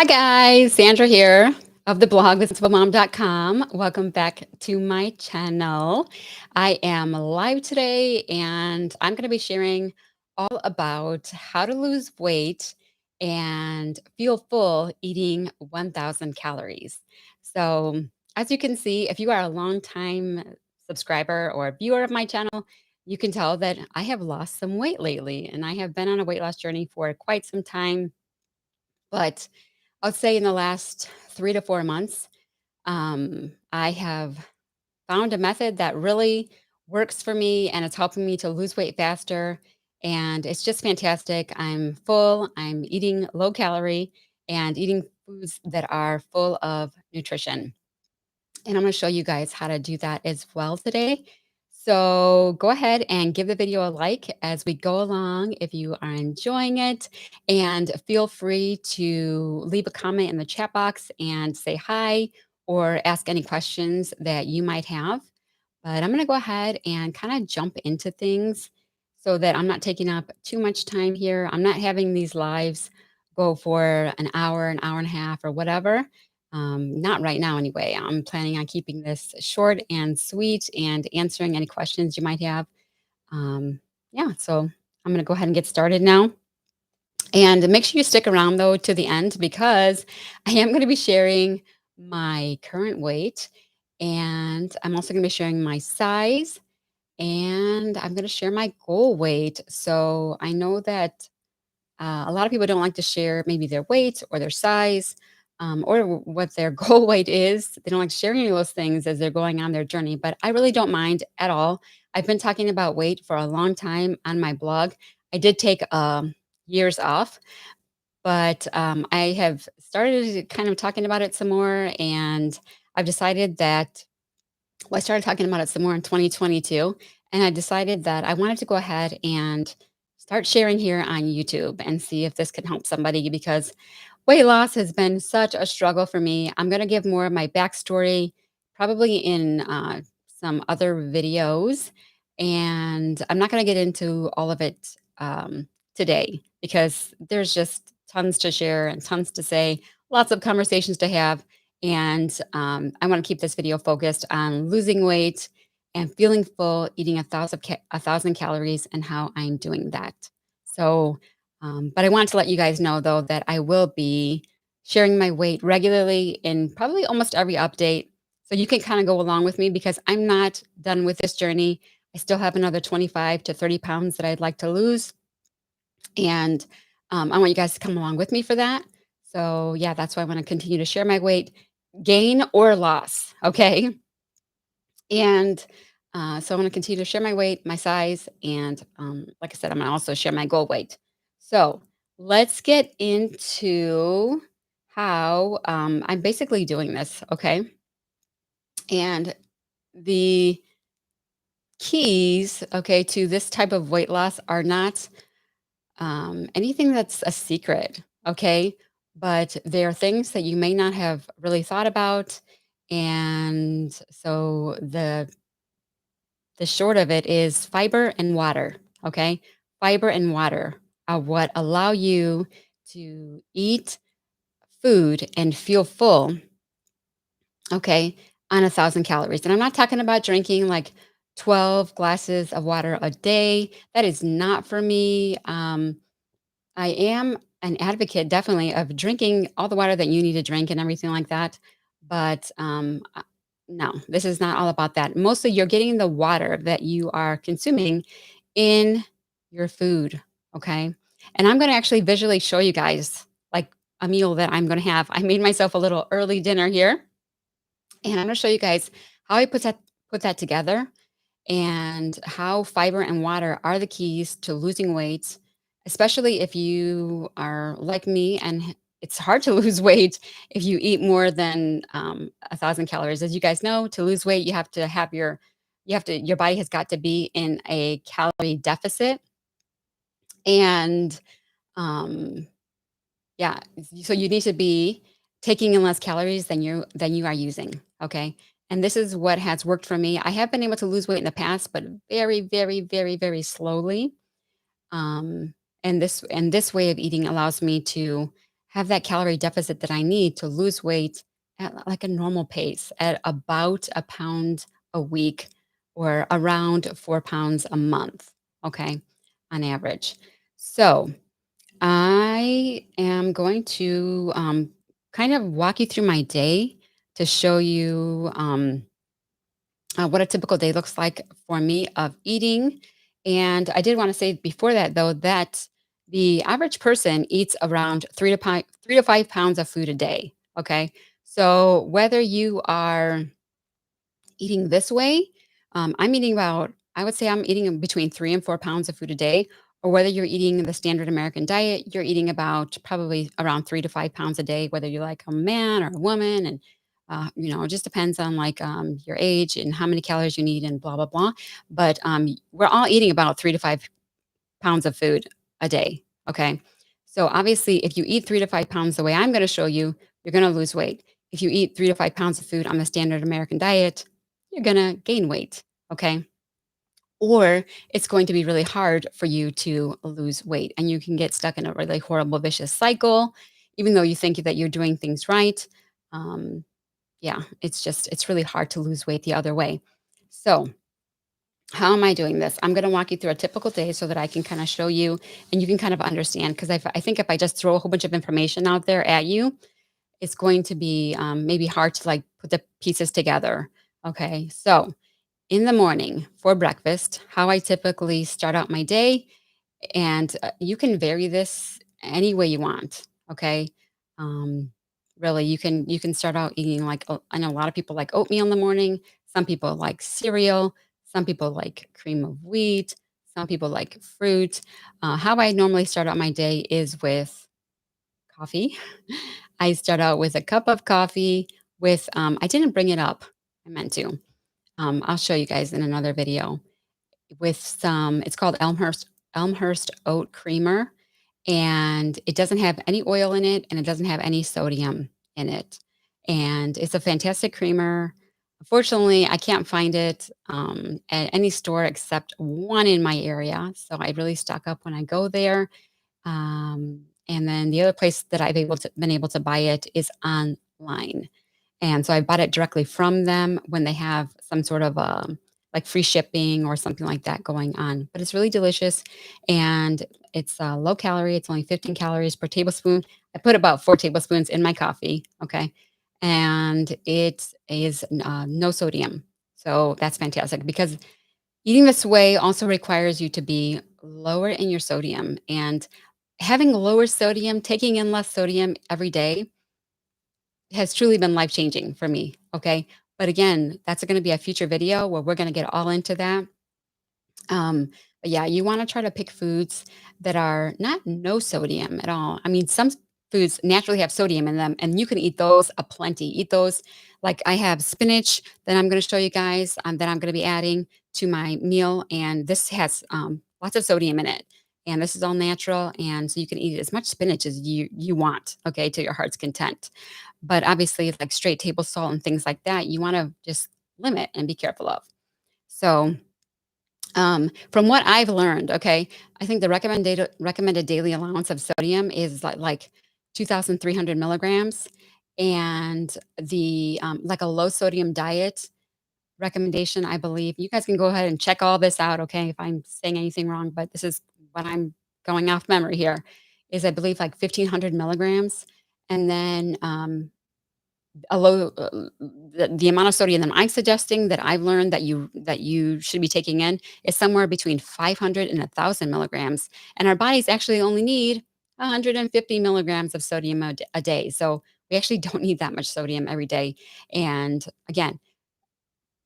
Hi guys, Sandra here of the blog businessofamom.com. Welcome back to my channel. I am live today and I'm going to be sharing all about how to lose weight and feel full eating 1,000 calories. So, as you can see, if you are a long-time subscriber or viewer of my channel, you can tell that I have lost some weight lately and I have been on a weight loss journey for quite some time. But I'll say in the last 3 to 4 months, I have found a method that really works for me, and it's helping me to lose weight faster, and it's just fantastic. I'm full, I'm eating low calorie, and eating foods that are full of nutrition. And I'm gonna show you guys how to do that as well today. So go ahead and give the video a like as we go along if you are enjoying it. And feel free to leave a comment in the chat box and say hi or ask any questions that you might have. But I'm gonna go ahead and kind of jump into things so that I'm not taking up too much time here. I'm not having these lives go for an hour and a half, or whatever. Not right now, anyway. I'm planning on keeping this short and sweet and answering any questions you might have. Um, yeah, so I'm going to go ahead and get started now. And make sure you stick around, though, to the end because I am going to be sharing my current weight. And I'm also going to be sharing my size. And I'm going to share my goal weight. So I know that a lot of people don't like to share maybe their weight or their size, or what their goal weight is. They don't like sharing any of those things as they're going on their journey, but I really don't mind at all. I've been talking about weight for a long time on my blog. I did take years off, but I have started kind of talking about it some more, and I've decided that well, I started talking about it some more in 2022, and I decided that I wanted to go ahead and start sharing here on YouTube and see if this can help somebody because weight loss has been such a struggle for me. I'm going to give more of my backstory probably in some other videos, and I'm not going to get into all of it today because there's just tons to share and tons to say, lots of conversations to have. And I want to keep this video focused on losing weight and feeling full, eating a thousand calories, and how I'm doing that. So, but I want to let you guys know though that I will be sharing my weight regularly in probably almost every update, so you can kind of go along with me because I'm not done with this journey. I still have another 25 to 30 pounds that I'd like to lose, and I want you guys to come along with me for that. So yeah, that's why I want to continue to share my weight, gain or loss. Okay. And so I want to continue to share my weight, my size, and like I said, I'm going to also share my goal weight. So let's get into how I'm basically doing this. Okay. And the keys, okay, to this type of weight loss are not anything that's a secret, okay? But there are things that you may not have really thought about. And so the short of it is fiber and water, okay? Fiber and water are what allow you to eat food and feel full, okay, on 1,000 calories. And I'm not talking about drinking like 12 glasses of water a day. That is not for me. I am an advocate definitely of drinking all the water that you need to drink and everything like that. But no, this is not all about that. Mostly you're getting the water that you are consuming in your food. Okay. And I'm going to actually visually show you guys like a meal that I'm going to have. I made myself a little early dinner here, and I'm going to show you guys how I put that together, and how fiber and water are the keys to losing weight, especially if you are like me and it's hard to lose weight if you eat more than 1,000 calories. As you guys know, to lose weight, your body has got to be in a calorie deficit. And um, yeah, so you need to be taking in less calories than you are using, okay? And this is what has worked for me. I have been able to lose weight in the past, but very, very, very, very slowly. Um, and this way of eating allows me to have that calorie deficit that I need to lose weight at like a normal pace at about a pound a week or around 4 pounds a month. Okay. On average. So I am going to kind of walk you through my day to show you what a typical day looks like for me of eating. And I did want to say before that, though, that the average person eats around 3 to 5 pounds of food a day. Okay. So whether you are eating this way, I'm eating about, I would say I'm eating between 3 and 4 pounds of food a day. Or whether you're eating the standard American diet, you're eating about probably around 3 to 5 pounds a day, whether you're like a man or a woman. And, it just depends on like your age and how many calories you need and blah, blah, blah. But we're all eating about 3 to 5 pounds of food a day. Okay. So obviously, if you eat 3 to 5 pounds the way I'm going to show you, you're going to lose weight. If you eat 3 to 5 pounds of food on the standard American diet, you're going to gain weight. Okay. Or it's going to be really hard for you to lose weight and you can get stuck in a really horrible, vicious cycle, even though you think that you're doing things right. Um, yeah, it's really hard to lose weight the other way. So, how am I doing this? I'm going to walk you through a typical day so that I can kind of show you and you can kind of understand. Because I think if I just throw a whole bunch of information out there at you, it's going to be maybe hard to like put the pieces together. Okay. So, in the morning for breakfast, how I typically start out my day, and you can vary this any way you want. Okay. Um, really, you can start out eating like I know a lot of people like oatmeal in the morning. Some people like cereal. Some people like cream of wheat. Some people like fruit. How I normally start out my day is with coffee. I start out with a cup of coffee with I didn't bring it up. I meant to. I'll show you guys in another video with some, it's called Elmhurst oat creamer, and it doesn't have any oil in it and it doesn't have any sodium in it. And it's a fantastic creamer. Unfortunately, I can't find it at any store except one in my area. So I really stock up when I go there. And then the other place that been able to buy it is online. And so I bought it directly from them when they have some sort of like free shipping or something like that going on. But it's really delicious and it's low calorie. It's only 15 calories per tablespoon. I put about 4 tablespoons in my coffee. Okay. And it is no sodium. So that's fantastic because eating this way also requires you to be lower in your sodium. And having lower sodium, taking in less sodium every day has truly been life changing for me. Okay. But again, that's going to be a future video where we're going to get all into that. But yeah, you want to try to pick foods that are not no sodium at all. I mean, some foods naturally have sodium in them, and you can eat those aplenty. Eat those. Like I have spinach that I'm going to show you guys that I'm going to be adding to my meal, and this has lots of sodium in it. And this is all natural, and so you can eat as much spinach as you want, okay, to your heart's content. But obviously, like straight table salt and things like that, you want to just limit and be careful of. So from what I've learned, okay, I think the recommended daily allowance of sodium is like 2,300 milligrams, and the like a low sodium diet recommendation, I believe. You guys can go ahead and check all this out, okay? If I'm saying anything wrong, but this is what I'm going off memory here. Is I believe like 1,500 milligrams, and then a low the amount of sodium that I'm suggesting that I've learned that you should be taking in is somewhere between 500 and 1,000 milligrams, and our bodies actually only need 150 milligrams of sodium a day. So we actually don't need that much sodium every day. And again,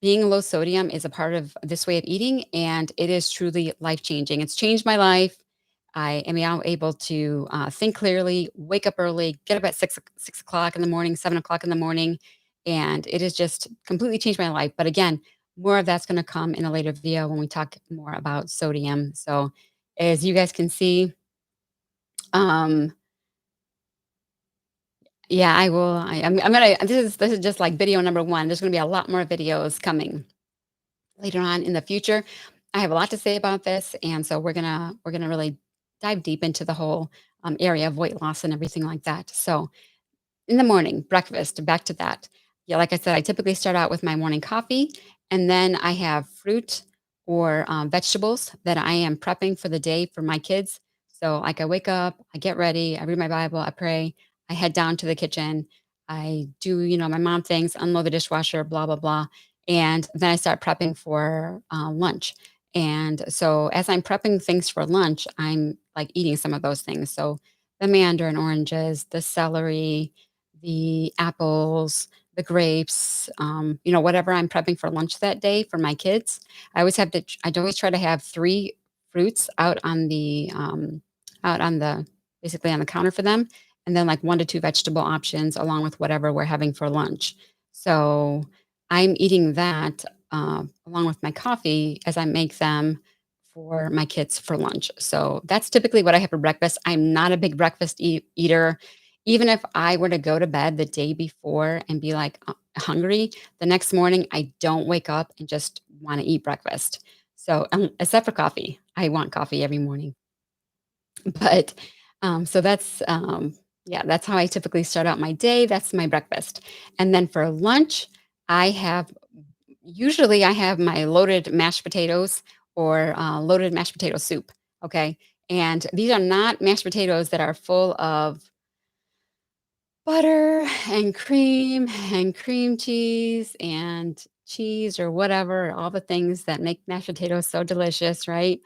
being low sodium is a part of this way of eating, and it is truly life changing. It's changed my life. I am now able to think clearly, wake up early, get up at 6 o'clock in the morning, 7 o'clock in the morning, and it has just completely changed my life. But again, more of that's going to come in a later video when we talk more about sodium. So, as you guys can see, um, yeah, I will. I'm gonna. This is just like video number one. There's going to be a lot more videos coming later on in the future. I have a lot to say about this, and so we're gonna really dive deep into the whole area of weight loss and everything like that. So in the morning, breakfast, back to that. Yeah, like I said, I typically start out with my morning coffee, and then I have fruit or vegetables that I am prepping for the day for my kids. So, like, I wake up, I get ready, I read my Bible, I pray, I head down to the kitchen, I do, my mom things, unload the dishwasher, blah, blah, blah. And then I start prepping for lunch. And so, as I'm prepping things for lunch, I'm like eating some of those things. So, the mandarin oranges, the celery, the apples, the grapes, whatever I'm prepping for lunch that day for my kids. I'd always try to have 3 fruits out on the basically on the counter for them, and then like 1 to 2 vegetable options along with whatever we're having for lunch. So, I'm eating that, along with my coffee as I make them for my kids for lunch. So, that's typically what I have for breakfast. I'm not a big breakfast eater. Even if I were to go to bed the day before and be, like, hungry, the next morning, I don't wake up and just wanna eat breakfast. So, except for coffee. I want coffee every morning. But, so yeah, that's how I typically start out my day. That's my breakfast. And then for lunch, I have usually, I have my loaded mashed potatoes or, loaded mashed potato soup, okay? And these are not mashed potatoes that are full of butter and cream cheese or whatever, all the things that make mashed potatoes so delicious, right?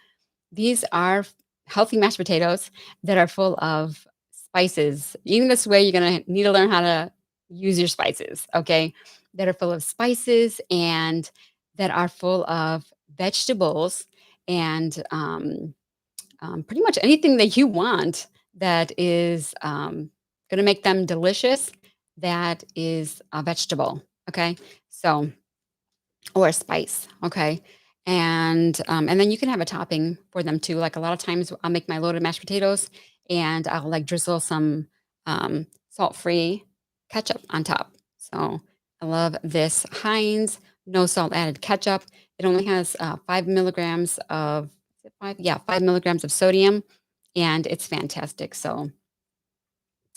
These are healthy mashed potatoes that are full of spices. Even this way, you're gonna need to learn how to use your spices, okay? That are full of spices and that are full of vegetables and pretty much anything that you want that is going to make them delicious, that is a vegetable. Okay. So, or a spice. Okay. And then you can have a topping for them too. Like a lot of times I'll make my loaded mashed potatoes and I'll like drizzle some salt-free ketchup on top. So I love this Heinz no salt added ketchup. It only has 5 milligrams of is it five? Yeah, 5 milligrams of sodium, and it's fantastic. So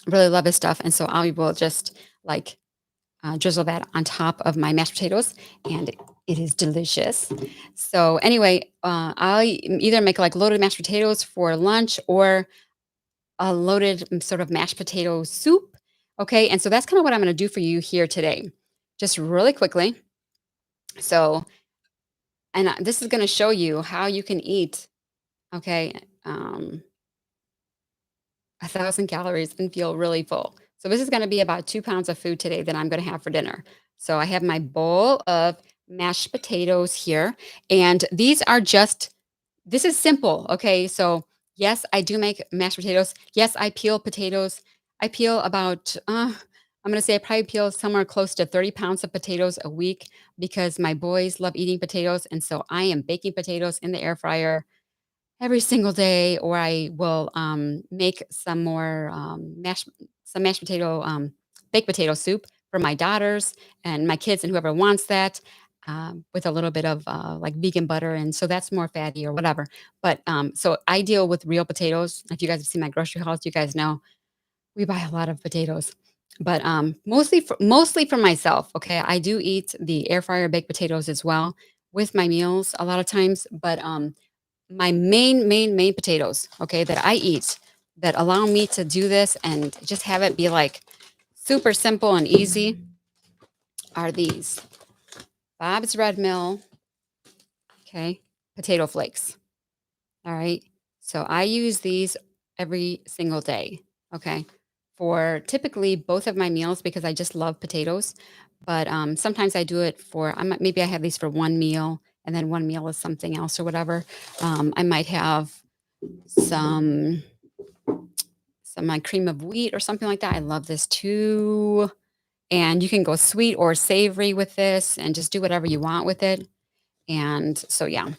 really love this stuff. And so I will just like drizzle that on top of my mashed potatoes, and it is delicious. So anyway, I'll either make like loaded mashed potatoes for lunch or a loaded sort of mashed potato soup. Okay, and so that's kind of what I'm going to do for you here today, just really quickly. So, and this is going to show you how you can eat. Okay, 1,000 calories and feel really full. So this is going to be about 2 pounds of food today that I'm going to have for dinner. So I have my bowl of mashed potatoes here, and these are just this is simple. Okay, so yes, I do make mashed potatoes. Yes, I peel potatoes. I peel about I'm going to say I probably peel somewhere close to 30 pounds of potatoes a week because my boys love eating potatoes, and so I am baking potatoes in the air fryer every single day, or I will, make some mashed potato, baked potato soup for my daughters and my kids and whoever wants that, with a little bit of, like, vegan butter, and so that's more fatty or whatever. But, so I deal with real potatoes. If you guys have seen my grocery hauls, you guys know we buy a lot of potatoes. But, mostly for myself, okay? I do eat the air fryer baked potatoes as well with my meals a lot of times, but, my main potatoes, okay, that I eat that allow me to do this and just have it be like super simple and easy are these Bob's Red Mill, okay, potato flakes. All right. So I use these every single day, okay, for typically both of my meals because I just love potatoes. But sometimes I do it for, maybe I have these for one meal and then one meal is something else or whatever. I might have some like cream of wheat or something like that. I love this too. And you can go sweet or savory with this and just do whatever you want with it. And so, yeah.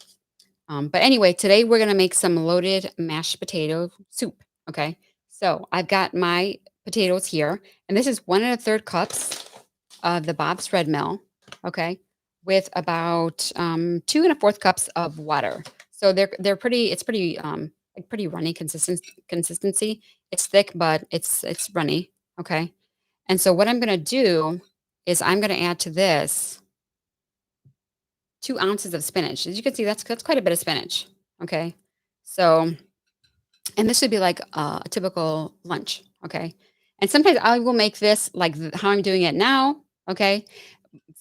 But anyway, today we're going to make some loaded mashed potato soup. Okay. So I've got my potatoes here, and this is 1 1/3 cups of the Bob's Red Mill. Okay. With about 2 1/4 cups of water. So they're pretty, it's pretty, like pretty runny consistency. It's thick, but it's runny, okay? And so what I'm gonna do is I'm gonna add to this 2 ounces of spinach. As you can see, that's quite a bit of spinach, okay? So and this would be like a typical lunch, okay? And sometimes I will make this like how I'm doing it now, okay?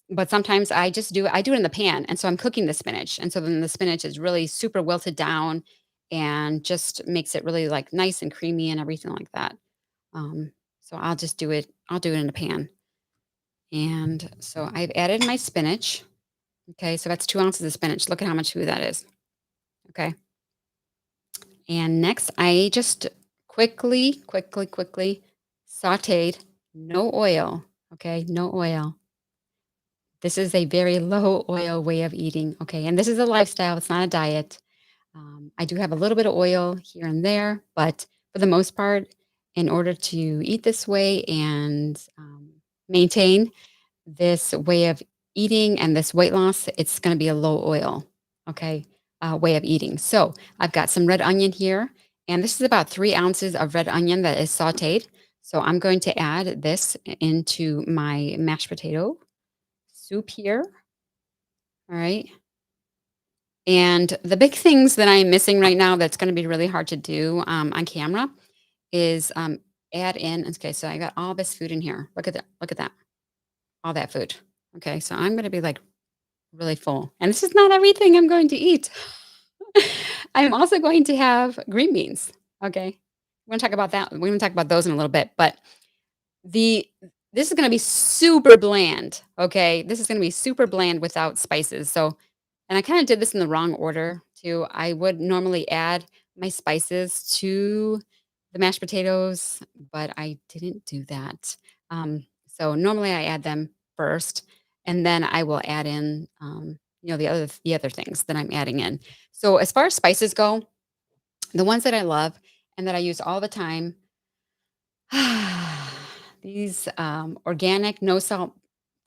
But sometimes I do it in the pan, and so I'm cooking the spinach, and so then the spinach is really super wilted down and just makes it really, like, nice and creamy and everything like that. So I'll do it in a pan. And so I've added my spinach. Okay, so that's 2 ounces of spinach. Look at how much food that is. Okay. And next, I just quickly sauteed, no oil. Okay, no oil. This is a very low oil way of eating. Okay, and this is a lifestyle, it's not a diet. I do have a little bit of oil here and there, but for the most part, in order to eat this way and maintain this way of eating and this weight loss, it's going to be a low oil, okay, way of eating. So I've got some red onion here, and this is about 3 ounces of red onion that is sauteed. So I'm going to add this into my mashed potato soup here. All right. And the big things that I'm missing right now that's going to be really hard to do on camera is add in. Okay, so I got all this food in here. Look at that. Look at that. All that food. Okay, so I'm going to be like really full. And this is not everything I'm going to eat. I'm also going to have green beans. Okay. We're going to talk about that. We're going to talk about those in a little bit. But the this is gonna be super bland, okay? This is gonna be super bland without spices, so and I kinda did this in the wrong order too. I would normally add my spices to the mashed potatoes, but I didn't do that. So normally I add them first, and then I will add in, the other things that I'm adding in. So as far as spices go, the ones that I love and that I use all the time these, organic no salt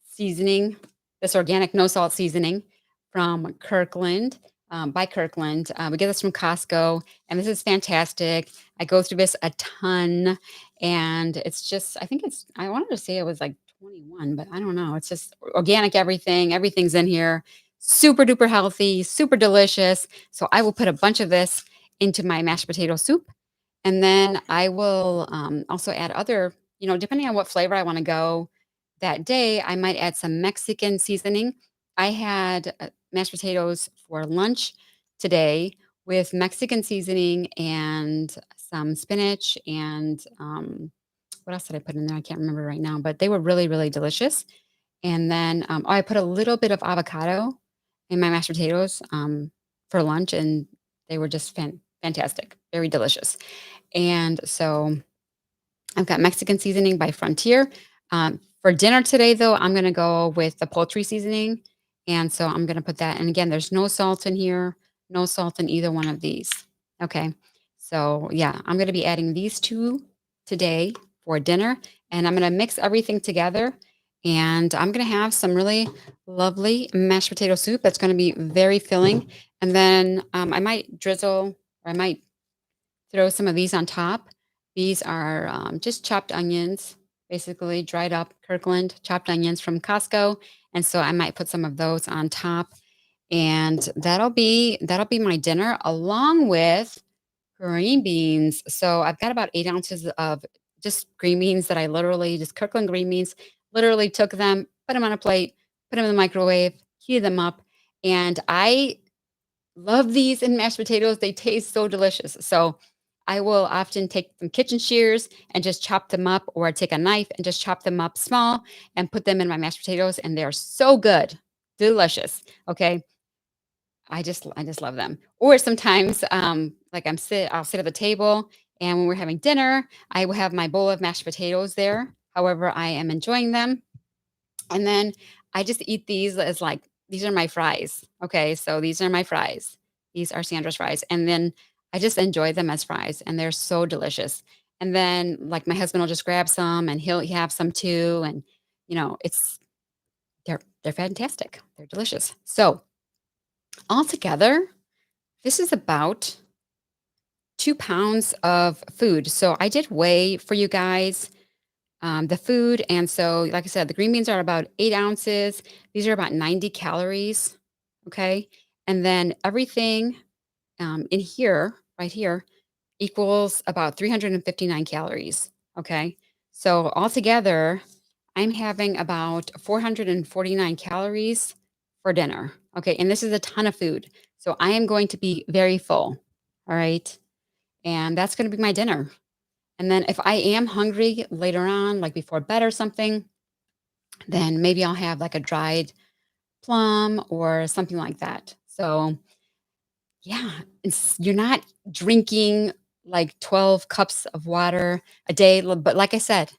seasoning this organic no salt seasoning from Kirkland, by Kirkland. We get this from Costco, and this is fantastic. I go through this a ton, and it's just I think it's I wanted to say it was like 21, but I don't know. It's just organic everything. Everything's in here. Super duper healthy, super delicious. So I will put a bunch of this into my mashed potato soup, and then I will, also add other depending on what flavor I wanna go that day, I might add some Mexican seasoning. I had, mashed potatoes for lunch today with Mexican seasoning and some spinach and, what else did I put in there? I can't remember right now, but they were really, really delicious. And then, I put a little bit of avocado in my mashed potatoes, for lunch, and they were just fantastic, very delicious. And so I've got Mexican seasoning by Frontier. For dinner today, though, I'm gonna go with the poultry seasoning, and so I'm gonna put that and again, there's no salt in here, no salt in either one of these, okay? So, yeah, I'm gonna be adding these 2 today for dinner, and I'm gonna mix everything together, and I'm gonna have some really lovely mashed potato soup that's gonna be very filling, and then, I might drizzle or I might throw some of these on top. These are just chopped onions, basically dried up Kirkland chopped onions from Costco, and so I might put some of those on top, and that'll be my dinner along with green beans. So I've got about 8 ounces of just green beans that I literally just Kirkland green beans. Literally took them, put them on a plate, put them in the microwave, heated them up, and I love these in mashed potatoes, they taste so delicious. So, I will often take some kitchen shears and just chop them up, or take a knife and just chop them up small and put them in my mashed potatoes, and they're so good, delicious, okay? I just love them. Or sometimes, like I'll sit at the table, and when we're having dinner, I will have my bowl of mashed potatoes there, however I am enjoying them, and then I just eat these as like these are my fries. Okay, so these are my fries. These are Sandra's fries. And then I just enjoy them as fries and they're so delicious. And then like my husband will just grab some and he have some too. And it's they're fantastic. They're delicious. So altogether, this is about 2 pounds of food. So I did weigh for you guys the food. And so, like I said, the green beans are about 8 ounces. These are about 90 calories. Okay. And then everything in here, right here, equals about 359 calories. Okay. So altogether, I'm having about 449 calories for dinner. Okay. And this is a ton of food. So I am going to be very full. All right. And that's going to be my dinner. And then if I am hungry later on, like before bed or something, then maybe I'll have like a dried plum or something like that. So, yeah, you're not drinking like 12 cups of water a day. But like I said,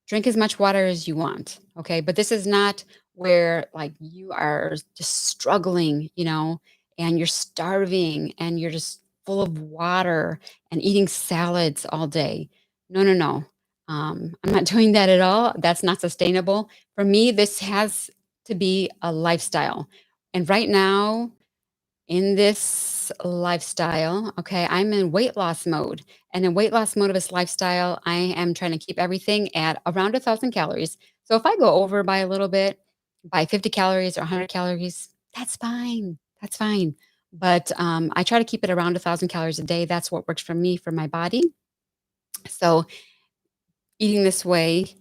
drink as much water as you want, okay? But this is not where like you are just struggling, and you're starving and you're just full of water and eating salads all day. No, no, no. I'm not doing that at all. That's not sustainable. For me, this has to be a lifestyle. And right now, in this lifestyle, okay, I'm in weight loss mode. And in weight loss mode of this lifestyle, I am trying to keep everything at around 1,000 calories. So if I go over by a little bit, by 50 calories or 100 calories, that's fine. That's fine. But I try to keep it around 1,000 calories a day. That's what works for me, for my body. So eating this way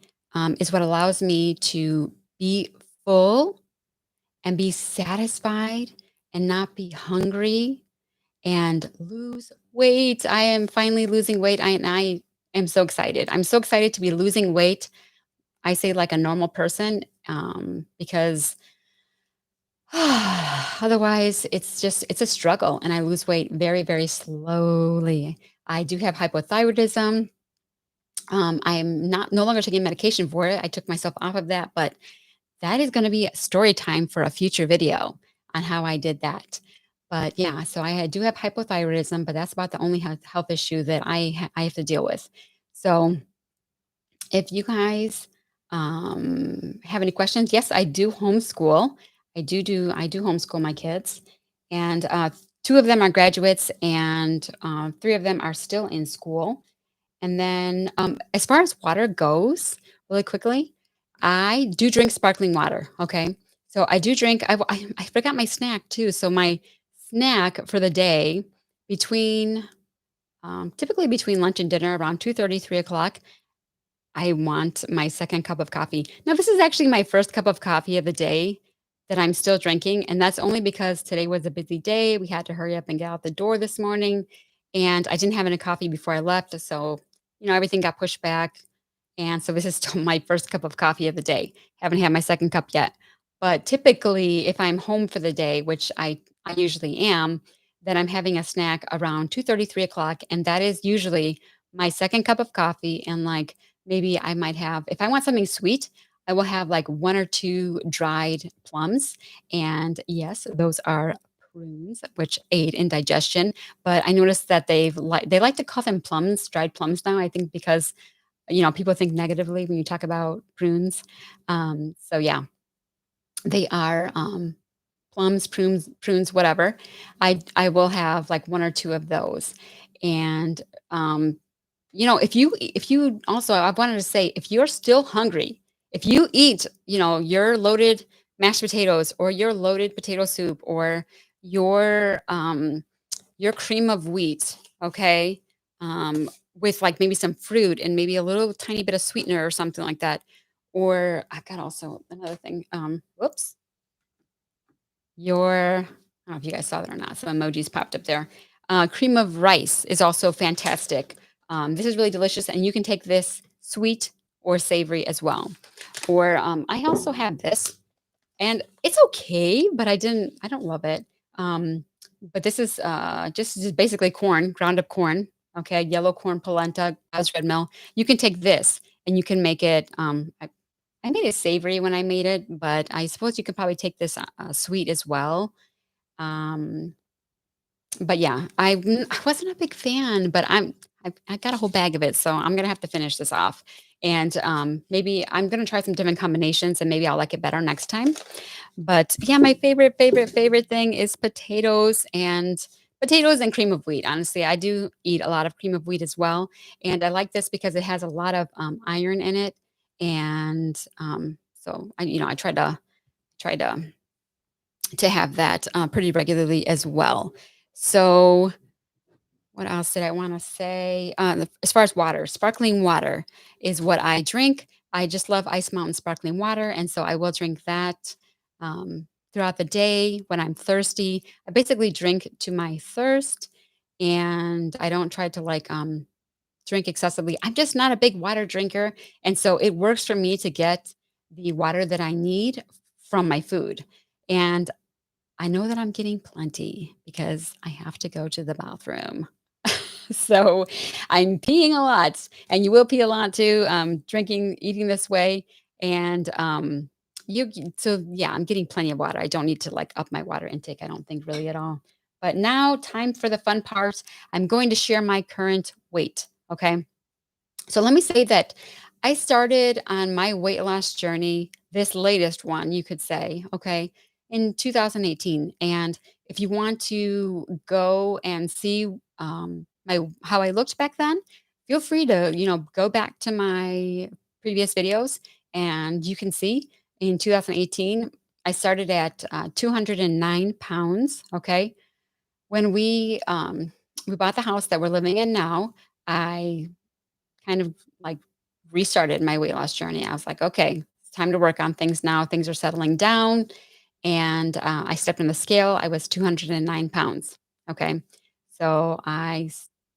is what allows me to be full and be satisfied and not be hungry and lose weight. I am finally losing weight. I am so excited. I'm so excited to be losing weight. I say like a normal person because otherwise it's a struggle and I lose weight very, very slowly. I do have hypothyroidism. I am not no longer taking medication for it. I took myself off of that, but that is going to be story time for a future video on how I did that. But yeah, so do have hypothyroidism, but that's about the only health issue that I have to deal with. So if you guys have any questions, yes, I do homeschool. I do homeschool my kids, and two of them are graduates, and three of them are still in school. And then, as far as water goes, really quickly, I do drink sparkling water. Okay, so I do drink. I forgot my snack too. So my snack for the day between typically between lunch and dinner around 2:30, 3 o'clock. I want my second cup of coffee. Now, this is actually my first cup of coffee of the day that I'm still drinking, and that's only because today was a busy day. We had to hurry up and get out the door this morning, and I didn't have any coffee before I left, so, everything got pushed back, and so this is still my first cup of coffee of the day. Haven't had my second cup yet. But typically, if I'm home for the day, which I usually am, then I'm having a snack around 2:30, 3 o'clock, and that is usually my second cup of coffee and, like, maybe I might have if I want something sweet, I will have, like, 1 or 2 dried plums, and yes, those are prunes, which aid in digestion, but I noticed that they like to call them plums, dried plums now, I think because, people think negatively when you talk about prunes. So yeah, they are, plums, prunes, whatever. I will have, like, 1 or 2 of those, and, if you also I wanted to say, if you're still hungry, if you eat, your loaded mashed potatoes or your loaded potato soup or your, um, your cream of wheat, okay, with, like, maybe some fruit and maybe a little tiny bit of sweetener or something like that, or I've got also another thing, whoops. I don't know if you guys saw that or not. Some emojis popped up there. Cream of rice is also fantastic. This is really delicious, and you can take this sweet or savory as well. Or I also have this, and it's okay, but I don't love it. But this is just basically corn, ground up corn. Okay, yellow corn, polenta, God's red mill. You can take this and you can make it. I made it savory when I made it, but I suppose you could probably take this sweet as well. Um, but yeah, I wasn't a big fan, but I got a whole bag of it, so I'm gonna have to finish this off. And maybe I'm gonna try some different combinations, and maybe I'll like it better next time. But yeah, my favorite thing is potatoes and Potatoes and cream of wheat. Honestly, I do eat a lot of cream of wheat as well, and I like this because it has a lot of, iron in it, and, so I try to have that, pretty regularly as well. So what else did I wanna say? As far as water, sparkling water is what I drink. I just love Ice Mountain sparkling water, and so I will drink that, throughout the day when I'm thirsty. I basically drink to my thirst, and I don't try to, like, drink excessively. I'm just not a big water drinker, and so it works for me to get the water that I need from my food, and I know that I'm getting plenty because I have to go to the bathroom. So, I'm peeing a lot, and you will pee a lot too, eating this way, and, yeah, I'm getting plenty of water. I don't need to, like, up my water intake, I don't think really at all. But now time for the fun part. I'm going to share my current weight, okay? So let me say that I started on my weight loss journey, this latest one, you could say, okay, in 2018. And if you want to go and see my how I looked back then, feel free to go back to my previous videos, and you can see in 2018 I started at 209 pounds. Okay, when we bought the house that we're living in now, I kind of like restarted my weight loss journey. I was like, okay, it's time to work on things now. Things are settling down. And I stepped on the scale. I was 209 pounds. Okay. So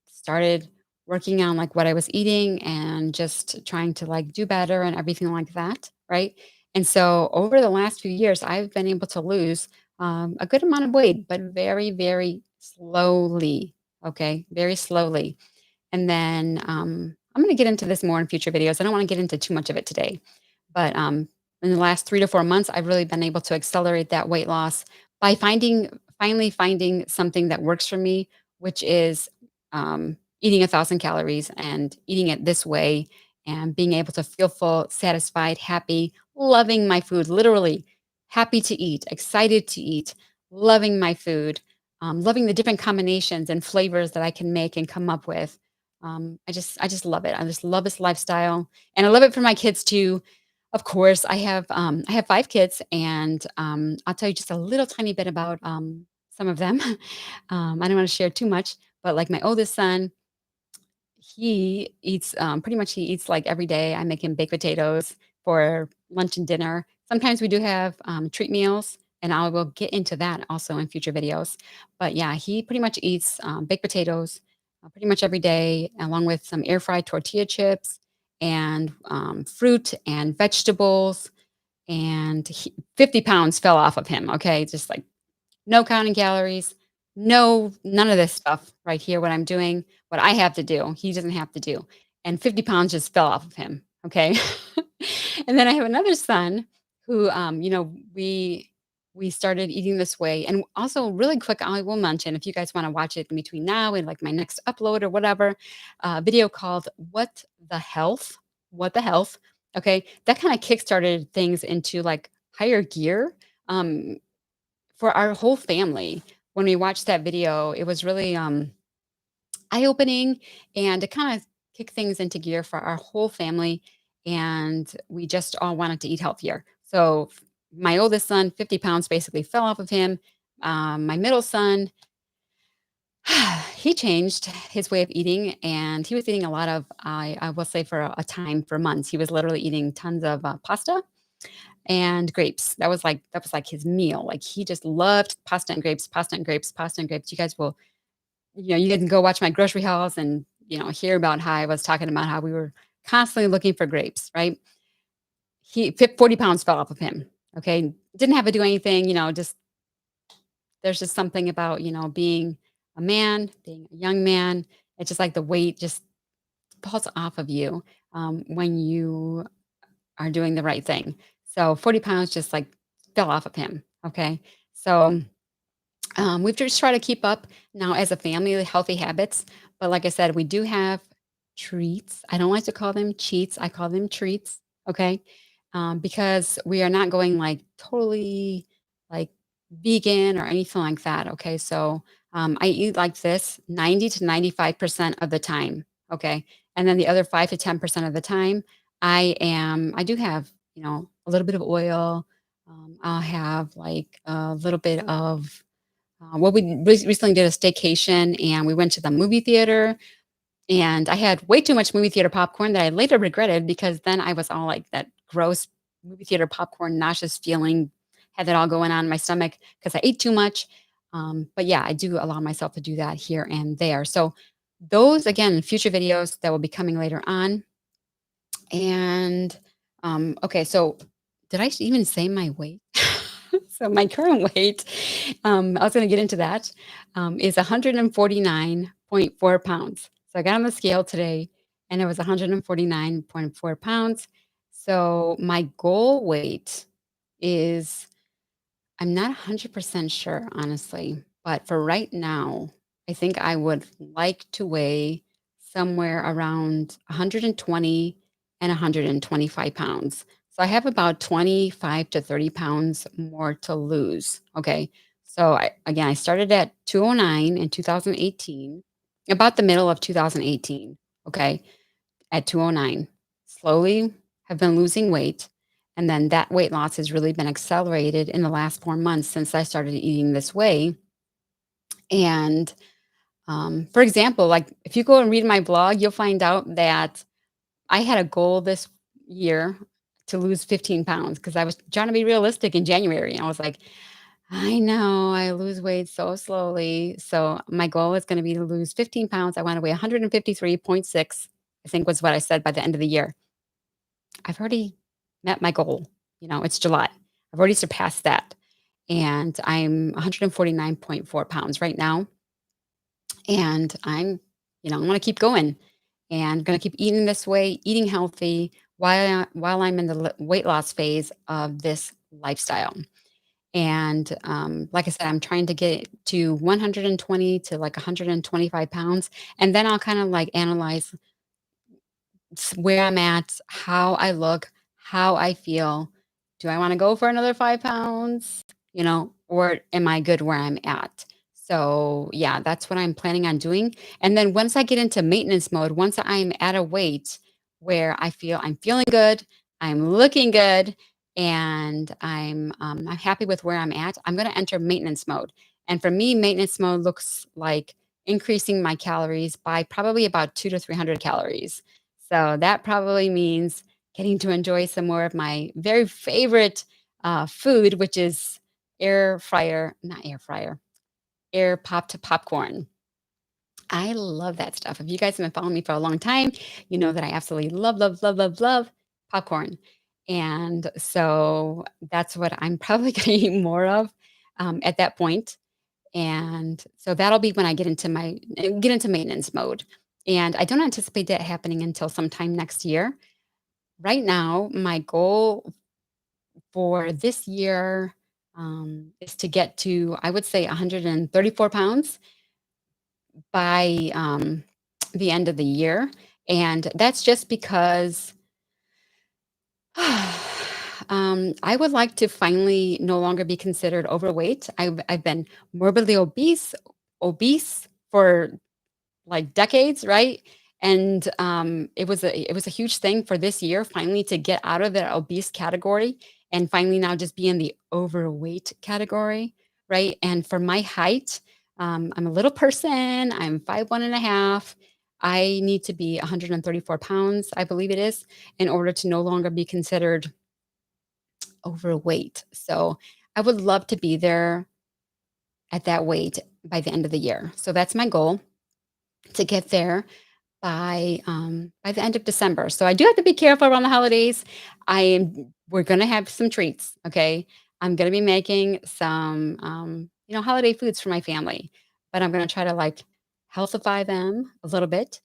started working on like what I was eating and just trying to like do better and everything like that. Right. And so over the last few years, I've been able to lose a good amount of weight, but very, very slowly. Okay. Very slowly. And then, I'm gonna get into this more in future videos. I don't wanna get into too much of it today, but, in the last 3 to 4 months, I've really been able to accelerate that weight loss by finally finding something that works for me, which is, eating 1,000 calories and eating it this way and being able to feel full, satisfied, happy, loving my food, literally happy to eat, excited to eat, loving my food, loving the different combinations and flavors that I can make and come up with. I just love it. I just love this lifestyle, and I love it for my kids too. Of course, I have 5 kids, and, I'll tell you just a little tiny bit about, some of them. I don't wanna share too much, but, like, my oldest son, he eats, like, every day. I make him baked potatoes for lunch and dinner. Sometimes we do have, treat meals, and I will get into that also in future videos. But, yeah, he pretty much eats, baked potatoes, pretty much every day, along with some air fried tortilla chips and, fruit and vegetables, and 50 pounds fell off of him, okay? Just, like, no counting calories, none of this stuff right here, what I'm doing, what I have to do, he doesn't have to do, and 50 pounds just fell off of him, okay? And then I have another son who, we started eating this way, and also really quick, I will mention, if you guys wanna watch it in between now and, like, my next upload or whatever, a video called The Health? What the Health?" Okay? That kinda kickstarted things into, like, higher gear, um, for our whole family. When we watched that video, it was really, eye-opening, and it kinda kicked things into gear for our whole family, and we just all wanted to eat healthier. So, my oldest son, 50 pounds basically fell off of him. My middle son, he changed his way of eating, and he was eating a lot of I will say for a time, for months, he was literally eating tons of, pasta and grapes. That was like his meal. Like, he just loved pasta and grapes, pasta and grapes, pasta and grapes. You can go watch my grocery hauls and, hear about how I was talking about how we were constantly looking for grapes, right? 40 pounds fell off of him. Okay. Didn't have to do anything, just there's just something about, being a man, being a young man. It's just like the weight just falls off of you when you are doing the right thing. So 40 pounds just like fell off of him. Okay. So we've just tried to keep up now as a family the healthy habits. But like I said, we do have treats. I don't like to call them cheats. I call them treats. Okay. Because we are not going like totally like vegan or anything like that. Okay. So I eat like this 90 to 95% of the time. Okay. And then the other 5 to 10% of the time, I do have, a little bit of oil. I'll have like a little bit of, well, we recently did a staycation and we went to the movie theater and I had way too much movie theater popcorn that I later regretted because then I was all like that gross movie theater popcorn nauseous feeling, had that all going on in my stomach because I ate too much. But yeah, I do allow myself to do that here and there. So those again, future videos that will be coming later on. And okay, so did I even say my weight? So my current weight, I was going to get into that, is 149.4 pounds. So I got on the scale today and it was 149.4 pounds. So my goal weight is, I'm not 100% sure, honestly, but for right now, I think I would like to weigh somewhere around 120 and 125 pounds. So I have about 25 to 30 pounds more to lose. Okay. So I started at 209 in 2018, about the middle of 2018. Okay. At 209. Slowly have been losing weight. And then that weight loss has really been accelerated in the last 4 months since I started eating this way. And for example, like if you go and read my blog, you'll find out that I had a goal this year to lose 15 pounds because I was trying to be realistic in January. And I was like, I know I lose weight so slowly. So my goal is going to be to lose 15 pounds. I want to weigh 153.6, I think was what I said by the end of the year. I've already met my goal. It's July. I've already surpassed that. And I'm 149.4 pounds right now. And I want to keep going and going to keep eating this way, eating healthy while I'm in the weight loss phase of this lifestyle. And like I said, I'm trying to get to 120 to like 125 pounds. And then I'll kind of like analyze where I'm at, how I look, how I feel. Do I want to go for another 5 pounds? Or am I good where I'm at? So, yeah, that's what I'm planning on doing. And then once I get into maintenance mode, once I'm at a weight where I feel I'm feeling good, I'm looking good, and I'm happy with where I'm at, I'm going to enter maintenance mode. And for me, maintenance mode looks like increasing my calories by probably about 2 to 300 calories. So that probably means getting to enjoy some more of my very favorite food, which is not air fryer, air popped popcorn. I love that stuff. If you guys have been following me for a long time, you know that I absolutely love, love, love, love, love popcorn. And so that's what I'm probably going to eat more of at that point. And so that'll be when I get into maintenance mode. And I don't anticipate that happening until sometime next year. Right now, my goal for this year is to get to, I would say, 134 pounds by the end of the year. And that's just because I would like to finally no longer be considered overweight. I've been morbidly obese for like decades, right? And it was a huge thing for this year finally to get out of the obese category and finally now just be in the overweight category, right? And for my height, I'm a little person. I'm 5'1.5". I need to be 134 pounds, I believe it is, in order to no longer be considered overweight. So I would love to be there at that weight by the end of the year. So that's my goal, to get there by the end of December. So I do have to be careful around the holidays. We're gonna have some treats, okay? I'm gonna be making some holiday foods for my family, but I'm gonna try to like healthify them a little bit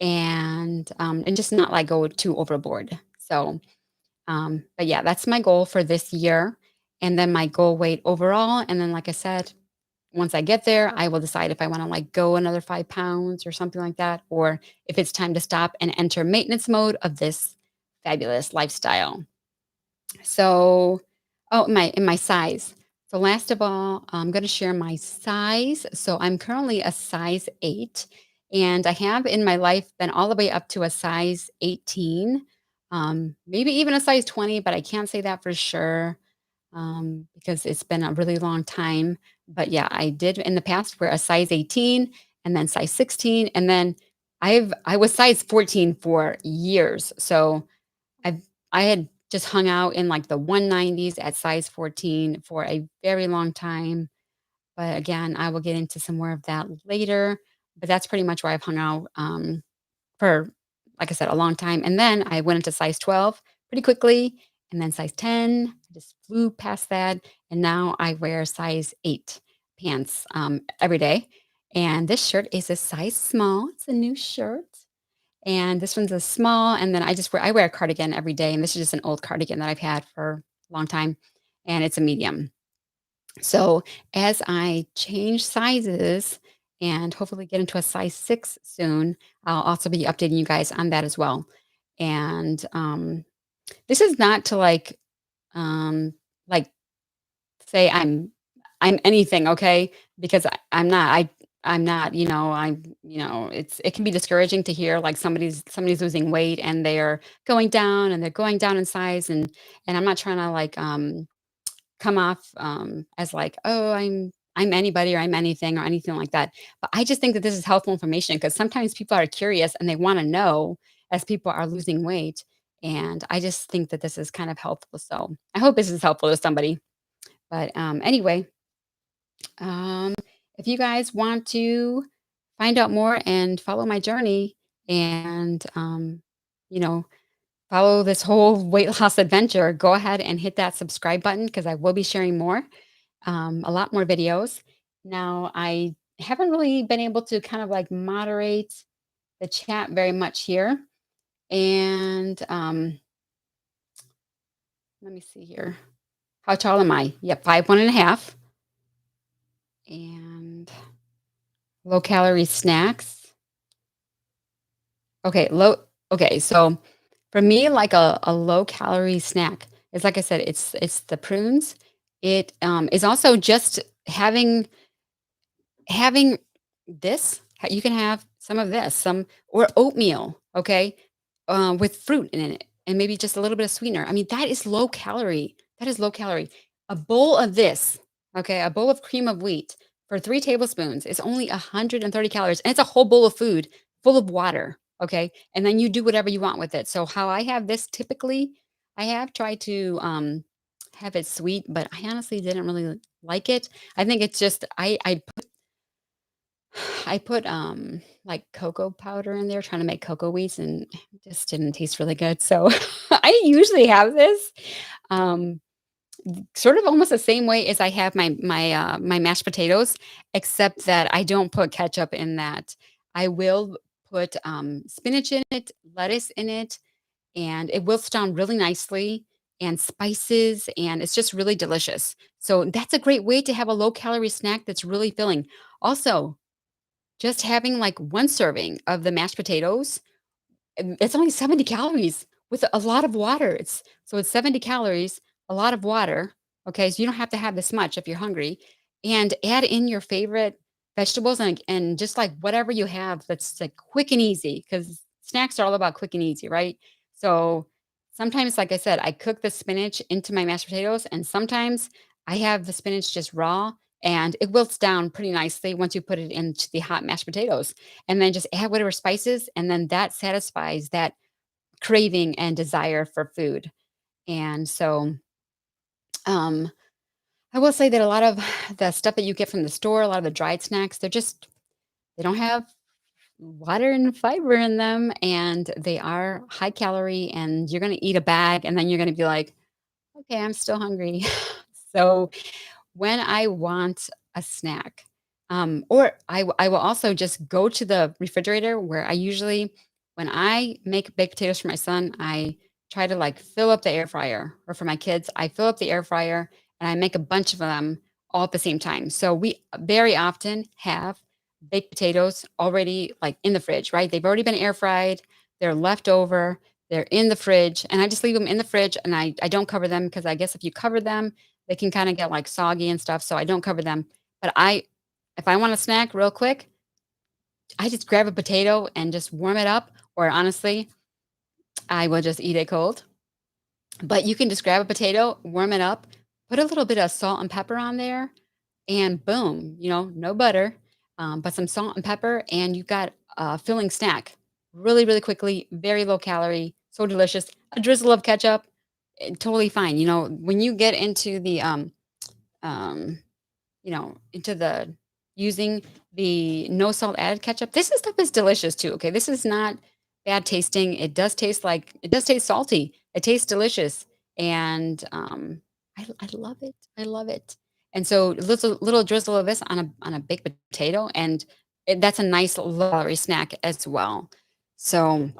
and just not like go too overboard. So but yeah, that's my goal for this year. And then my goal weight overall. And then like I said, once I get there, I will decide if I wanna, like, go another 5 pounds or something like that, or if it's time to stop and enter maintenance mode of this fabulous lifestyle. So oh, my size. So last of all, I'm going to share my size. So I'm currently a size 8, and I have in my life been all the way up to a size 18, maybe even a size 20, but I can't say that for sure because it's been a really long time. But yeah, I did in the past wear a size 18 and then size 16, and then I was size 14 for years. So I've I had just hung out in, like, the 190s at size 14 for a very long time, but again, I will get into some more of that later, but that's pretty much where I've hung out, for, like I said, a long time, and then I went into size 12 pretty quickly, and then size 10, I just flew past that, and now I wear size 8 pants, every day, and this shirt is a size small, it's a new shirt. And this one's a small, and then I wear a cardigan every day, and this is just an old cardigan that I've had for a long time, and it's a medium. So, as I change sizes and hopefully get into a size 6 soon, I'll also be updating you guys on that as well. And, this is not to, um, like, say I'm anything, okay? Because I'm not. I'm not, it can be discouraging to hear like somebody's losing weight and they're going down and they're going down in size and I'm not trying to come off as like, oh, I'm anybody or I'm anything or anything like that. But I just think that this is helpful information because sometimes people are curious and they want to know as people are losing weight. And I just think that this is kind of helpful. So I hope this is helpful to somebody. But anyway, um, if you guys want to find out more and follow my journey and, you know, follow this whole weight loss adventure, go ahead and hit that subscribe button because I will be sharing more, a lot more videos. Now, I haven't really been able to kind of like moderate the chat very much here. And let me see here. How tall am I? Yep, 5'1.5". And low calorie snacks. Okay, so for me, like a low calorie snack is like I said, it's the prunes. It is also just having this. You can have some of this, some or oatmeal, okay, with fruit in it, and maybe just a little bit of sweetener. I mean, that is low calorie. That is low calorie. A bowl of this, okay, a bowl of cream of wheat for 3 tablespoons is only 130 calories, and it's a whole bowl of food full of water, okay, and then you do whatever you want with it. So how I have this typically, I have tried to have it sweet, but I honestly didn't really like it. I think it's just I put, like, cocoa powder in there trying to make cocoa wheats, and it just didn't taste really good, so I usually have this, um, sort of almost the same way as I have my mashed potatoes, except that I don't put ketchup in that. I will put, spinach in it, lettuce in it, and it wilts down really nicely, and spices, and it's just really delicious. So that's a great way to have a low-calorie snack that's really filling. Also, just having, like, 1 serving of the mashed potatoes, it's only 70 calories with a lot of water. It's 70 calories, a lot of water, okay, so you don't have to have this much if you're hungry, and add in your favorite vegetables and just, like, whatever you have that's, like, quick and easy because snacks are all about quick and easy, right? So, sometimes, like I said, I cook the spinach into my mashed potatoes, and sometimes I have the spinach just raw, and it wilts down pretty nicely once you put it into the hot mashed potatoes, and then just add whatever spices, and then that satisfies that craving and desire for food. And so, um, I will say that a lot of the stuff that you get from the store, a lot of the dried snacks, they don't have water and fiber in them, and they are high calorie, and you're gonna eat a bag, and then you're gonna be like, "Okay, I'm still hungry." So when I want a snack, or I will also just go to the refrigerator where I usually when I make baked potatoes for my son, I try to, like, fill up the air fryer, or for my kids, I fill up the air fryer, and I make a bunch of them all at the same time. So we very often have baked potatoes already, like, in the fridge, right? They've already been air fried, they're left over, they're in the fridge, and I just leave them in the fridge, and I don't cover them because I guess if you cover them, They can kinda get, like, soggy and stuff, so I don't cover them. But if I want a snack real quick, I just grab a potato and just warm it up, or honestly, I will just eat it cold. But you can just grab a potato, warm it up, put a little bit of salt and pepper on there, and boom, no butter, but some salt and pepper, and you've got a filling snack really, really quickly, very low calorie, so delicious. A drizzle of ketchup, totally fine. When you get into um, into the using the no salt added ketchup, this is stuff is delicious too. Okay, this is not bad tasting. It does taste salty. It tastes delicious, and I love it. I love it. And so little drizzle of this on a baked potato, and that's a nice low calorie snack as well. So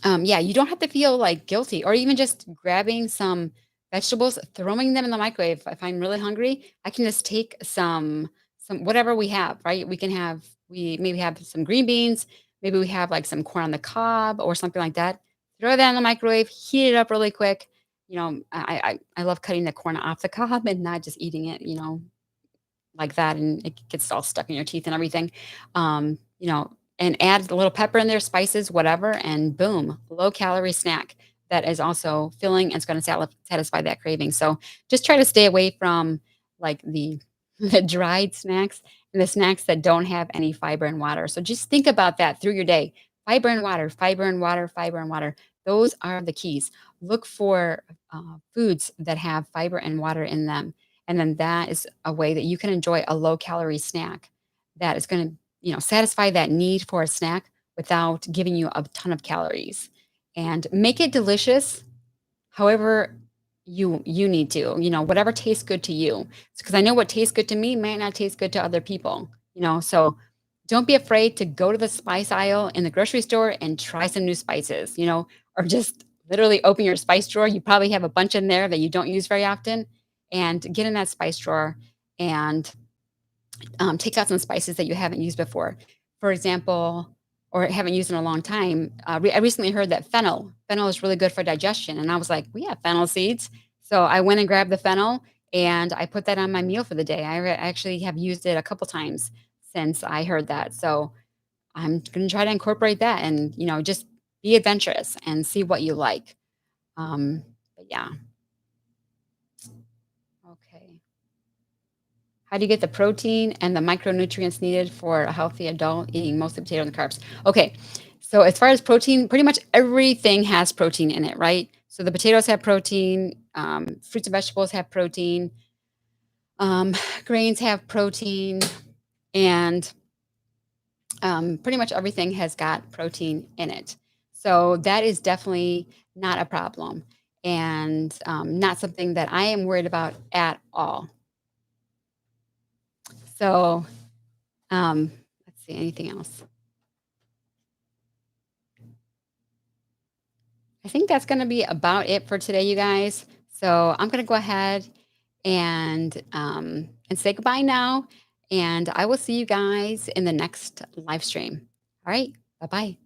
yeah, you don't have to feel like guilty or even just grabbing some vegetables, throwing them in the microwave. If I'm really hungry, I can just take some whatever we have, right? We maybe have some green beans, maybe we have like some corn on the cob or something like that. Throw that in the microwave, heat it up really quick. I love cutting the corn off the cob and not just eating it, like that, and it gets all stuck in your teeth and everything. And add a little pepper in there, spices, whatever, and boom, low calorie snack that is also filling and it's going to satisfy that craving. So just try to stay away from like the the dried snacks and the snacks that don't have any fiber and water. So just think about that through your day. Fiber and water, fiber and water, fiber and water. Those are the keys. Look for foods that have fiber and water in them. And then that is a way that you can enjoy a low calorie snack that is going to satisfy that need for a snack without giving you a ton of calories. And make it delicious however you need to, whatever tastes good to you. Because I know what tastes good to me might not taste good to other people, so don't be afraid to go to the spice aisle in the grocery store and try some new spices, or just literally open your spice drawer. You probably have a bunch in there that you don't use very often, and get in that spice drawer and take out some spices that you haven't used before. For example, or haven't used in a long time. I recently heard that fennel is really good for digestion, and I was like, we have fennel seeds. So I went and grabbed the fennel and I put that on my meal for the day. Actually have used it a couple times since I heard that. So I'm going to try to incorporate that and just be adventurous and see what you like. But yeah, okay. How do you get the protein and the micronutrients needed for a healthy adult eating mostly potato and carbs? Okay, so as far as protein, pretty much everything has protein in it, right? So the potatoes have protein, fruits and vegetables have protein, um, grains have protein, and pretty much everything has got protein in it. So that is definitely not a problem and not something that I am worried about at all. So Um, let's see, anything else? I think that's gonna be about it for today, you guys. So I'm gonna go ahead and say goodbye now, and I will see you guys in the next live stream. All right, bye-bye.